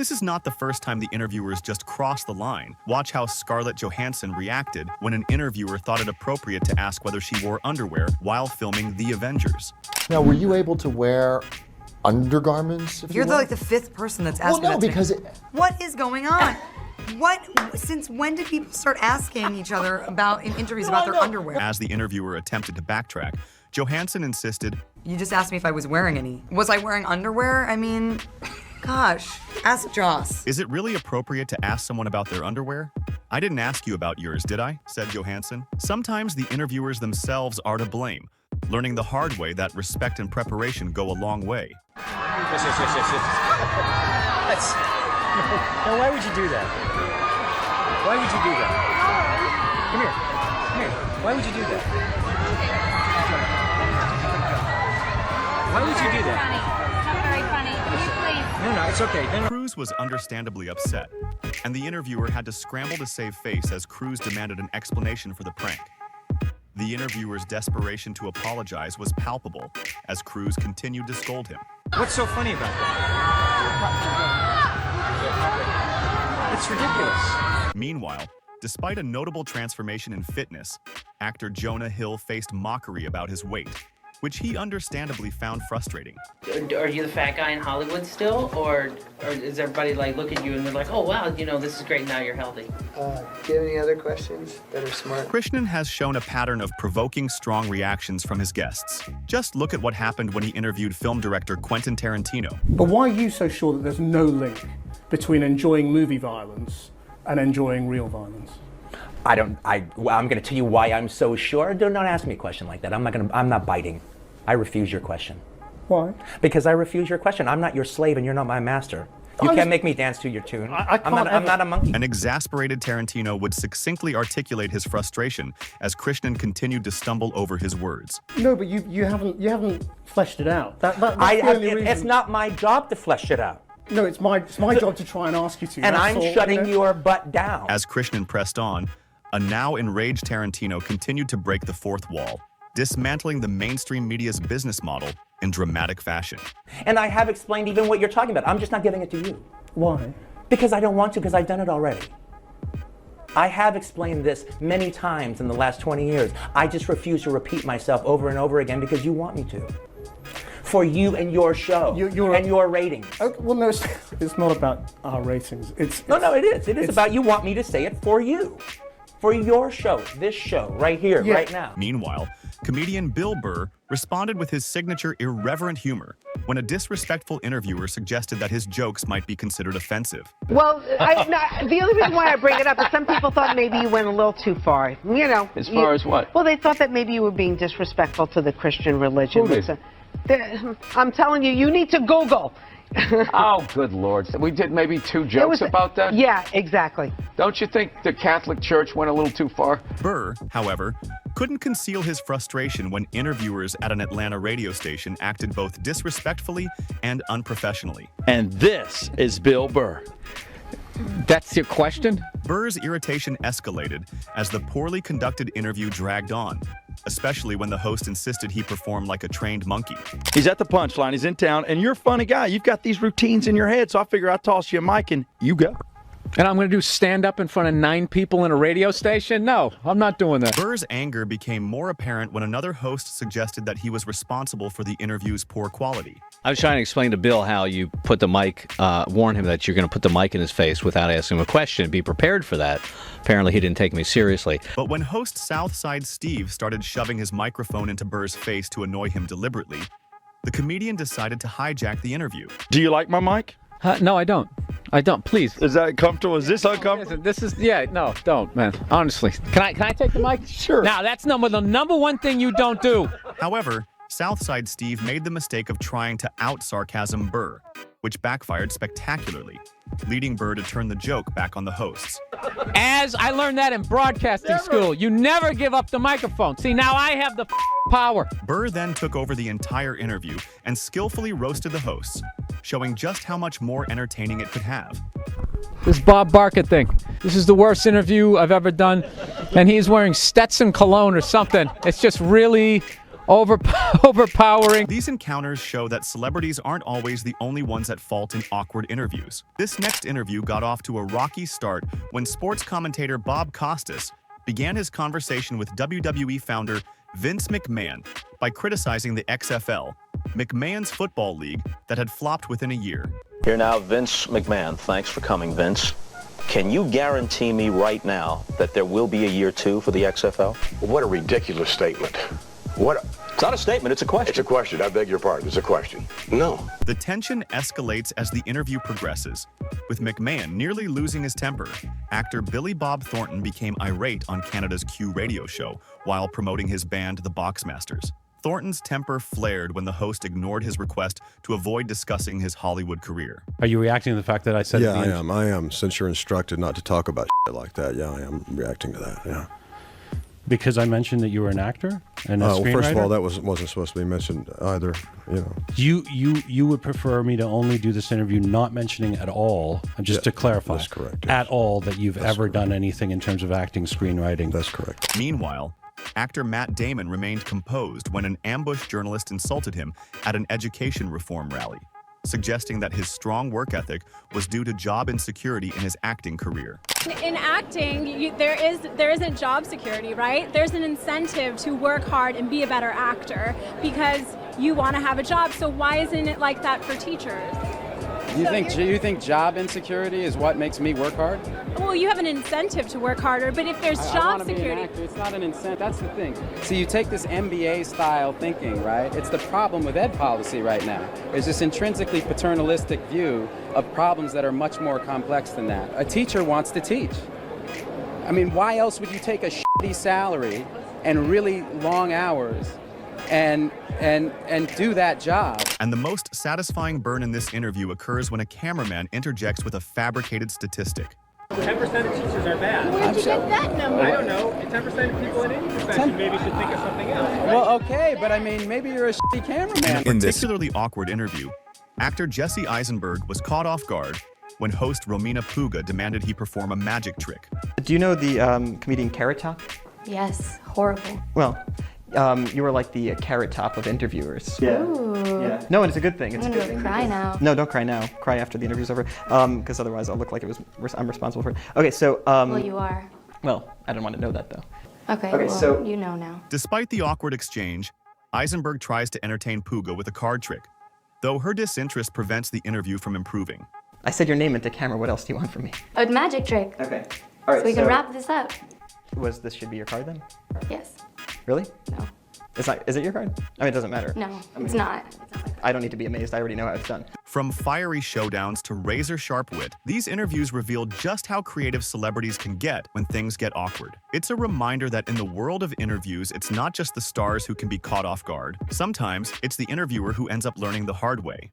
This is not the first time the interviewers just crossed the line. Watch how Scarlett Johansson reacted when an interviewer thought it appropriate to ask whether she wore underwear while filming The Avengers. Now, were you able to wear undergarments? You're the fifth person that's asking Well, no, that because What is going on? Since when did people start asking each other in interviews about their underwear? As the interviewer attempted to backtrack, Johansson insisted, You just asked me if I was wearing any. Was I wearing underwear? I mean, gosh, ask Joss. "Is it really appropriate to ask someone about their underwear? I didn't ask you about yours, did I?" said Johansson. Sometimes the interviewers themselves are to blame, learning the hard way that respect and preparation go a long way. Yes. Now, why would you do that? Why would you do that? Come here. Why would you do that? Why would you do that? Not very funny. Can you please? No, it's okay. No. Cruz was understandably upset, and the interviewer had to scramble to save face as Cruz demanded an explanation for the prank. The interviewer's desperation to apologize was palpable as Cruz continued to scold him. What's so funny about that? It's ridiculous. Meanwhile, despite a notable transformation in fitness, actor Jonah Hill faced mockery about his weight, which he understandably found frustrating. Are you the fat guy in Hollywood still, or is everybody look at you and they're like, oh wow, this is great, now you're healthy? Do you have any other questions that are smart? Krishnan has shown a pattern of provoking strong reactions from his guests. Just look at what happened when he interviewed film director Quentin Tarantino. But why are you so sure that there's no link between enjoying movie violence and enjoying real violence? I'm going to tell you why I'm so sure. Do not ask me a question like that. I'm not biting. I refuse your question. Why? Because I refuse your question. I'm not your slave and you're not my master. You can't make me dance to your tune. I'm not a monkey. An exasperated Tarantino would succinctly articulate his frustration as Krishnan continued to stumble over his words. No, but you haven't fleshed it out. That's the only reason. It's not my job to flesh it out. No, it's my job to try and ask you to. And I'm shutting your butt down. As Krishnan pressed on, a now enraged Tarantino continued to break the fourth wall, dismantling the mainstream media's business model in dramatic fashion. And I have explained even what you're talking about. I'm just not giving it to you. Why? Because I don't want to, because I've done it already. I have explained this many times in the last 20 years. I just refuse to repeat myself over and over again because you want me to. For you and your show and your ratings. Okay, well, no, it's not about our ratings. No, it is. It is about you want me to say it for you. For your show, this show, right here, right now. Meanwhile, comedian Bill Burr responded with his signature irreverent humor when a disrespectful interviewer suggested that his jokes might be considered offensive. Well, the only reason why I bring it up is some people thought maybe you went a little too far. As far as what? Well, they thought that maybe you were being disrespectful to the Christian religion. Who did? I'm telling you, you need to Google. Oh, good Lord. We did maybe 2 jokes about that? Yeah, exactly. Don't you think the Catholic Church went a little too far? Burr, however, couldn't conceal his frustration when interviewers at an Atlanta radio station acted both disrespectfully and unprofessionally. And this is Bill Burr. That's your question? Burr's irritation escalated as the poorly conducted interview dragged on, especially when the host insisted he perform like a trained monkey. He's at the punchline, he's in town, and you're a funny guy. You've got these routines in your head, so I figure I'll toss you a mic and you go. And I'm going to do stand-up in front of 9 people in a radio station? No, I'm not doing that. Burr's anger became more apparent when another host suggested that he was responsible for the interview's poor quality. I was trying to explain to Bill how you put the mic, warn him that you're going to put the mic in his face without asking him a question. Be prepared for that. Apparently, he didn't take me seriously. But when host Southside Steve started shoving his microphone into Burr's face to annoy him deliberately, the comedian decided to hijack the interview. Do you like my mic? No, I don't. I don't. Please. Is that comfortable? Is this uncomfortable? This is, no, don't, man. Honestly. Can I take the mic? Sure. Now, that's the number one thing you don't do. However, Southside Steve made the mistake of trying to out-sarcasm Burr, which backfired spectacularly, leading Burr to turn the joke back on the hosts. As I learned that in broadcasting school, you never give up the microphone. See, now I have the power. Burr then took over the entire interview and skillfully roasted the hosts, showing just how much more entertaining it could have. This Bob Barker thing. This is the worst interview I've ever done. And he's wearing Stetson cologne or something. It's just really overpowering. These encounters show that celebrities aren't always the only ones at fault in awkward interviews. This next interview got off to a rocky start when sports commentator Bob Costas began his conversation with WWE founder Vince McMahon by criticizing the XFL, McMahon's football league that had flopped within a year. Here now, Vince McMahon. Thanks for coming, Vince. Can you guarantee me right now that there will be a year 2 for the XFL? What a ridiculous statement. It's not a statement, it's a question. It's a question. I beg your pardon. It's a question. No. The tension escalates as the interview progresses. With McMahon nearly losing his temper, actor Billy Bob Thornton became irate on Canada's Q radio show while promoting his band, the Boxmasters. Thornton's temper flared when the host ignored his request to avoid discussing his Hollywood career. Are you reacting to the fact that I said? Yeah, I am. Since you're instructed not to talk about shit like that, yeah, I am reacting to that. Yeah. Because I mentioned that you were an actor and a screenwriter? Well, first of all, that wasn't supposed to be mentioned either. You would prefer me to only do this interview not mentioning at all, just to clarify. That's correct. At all that you've ever done anything in terms of acting, screenwriting. That's correct. Meanwhile, actor Matt Damon remained composed when an ambush journalist insulted him at an education reform rally, suggesting that his strong work ethic was due to job insecurity in his acting career. In acting, there isn't job security, right? There's an incentive to work hard and be a better actor because you want to have a job. So why isn't it like that for teachers? You think job insecurity is what makes me work hard? Well, you have an incentive to work harder, but if there's job security... It's not an incentive. That's the thing. See, you take this MBA style thinking, right? It's the problem with ed policy right now. There's this intrinsically paternalistic view of problems that are much more complex than that. A teacher wants to teach. I mean, why else would you take a shitty salary and really long hours and do that job? And the most satisfying burn in this interview occurs when a cameraman interjects with a fabricated statistic. 10% of teachers are bad. Where'd you get that number? I don't know. 10% of people in any profession maybe should think of something else. Right? Well, okay, but I mean, maybe you're a shitty cameraman. In a particularly awkward interview, actor Jesse Eisenberg was caught off guard when host Romina Puga demanded he perform a magic trick. Do you know the comedian Carrot Top? Yes, horrible. Well, you were like the Carrot Top of interviewers. Yeah. Ooh. Yeah. No, and it's a good thing. It's I'm a good gonna thing. cry now. No, don't cry now. Cry after the interview's over, because otherwise I'll look like I'm responsible for it. Okay, so. Well, you are. Well, I don't want to know that though. Okay, well, so you know now. Despite the awkward exchange, Eisenberg tries to entertain Puga with a card trick, though her disinterest prevents the interview from improving. I said your name into camera. What else do you want from me? A magic trick. Okay. All right. So we can wrap this up. This should be your card then? Yes. Really? No. It's not. Is it your card? I mean, it doesn't matter. No, it's not. I don't need to be amazed. I already know how it's done. From fiery showdowns to razor-sharp wit, these interviews reveal just how creative celebrities can get when things get awkward. It's a reminder that in the world of interviews, it's not just the stars who can be caught off guard. Sometimes, it's the interviewer who ends up learning the hard way.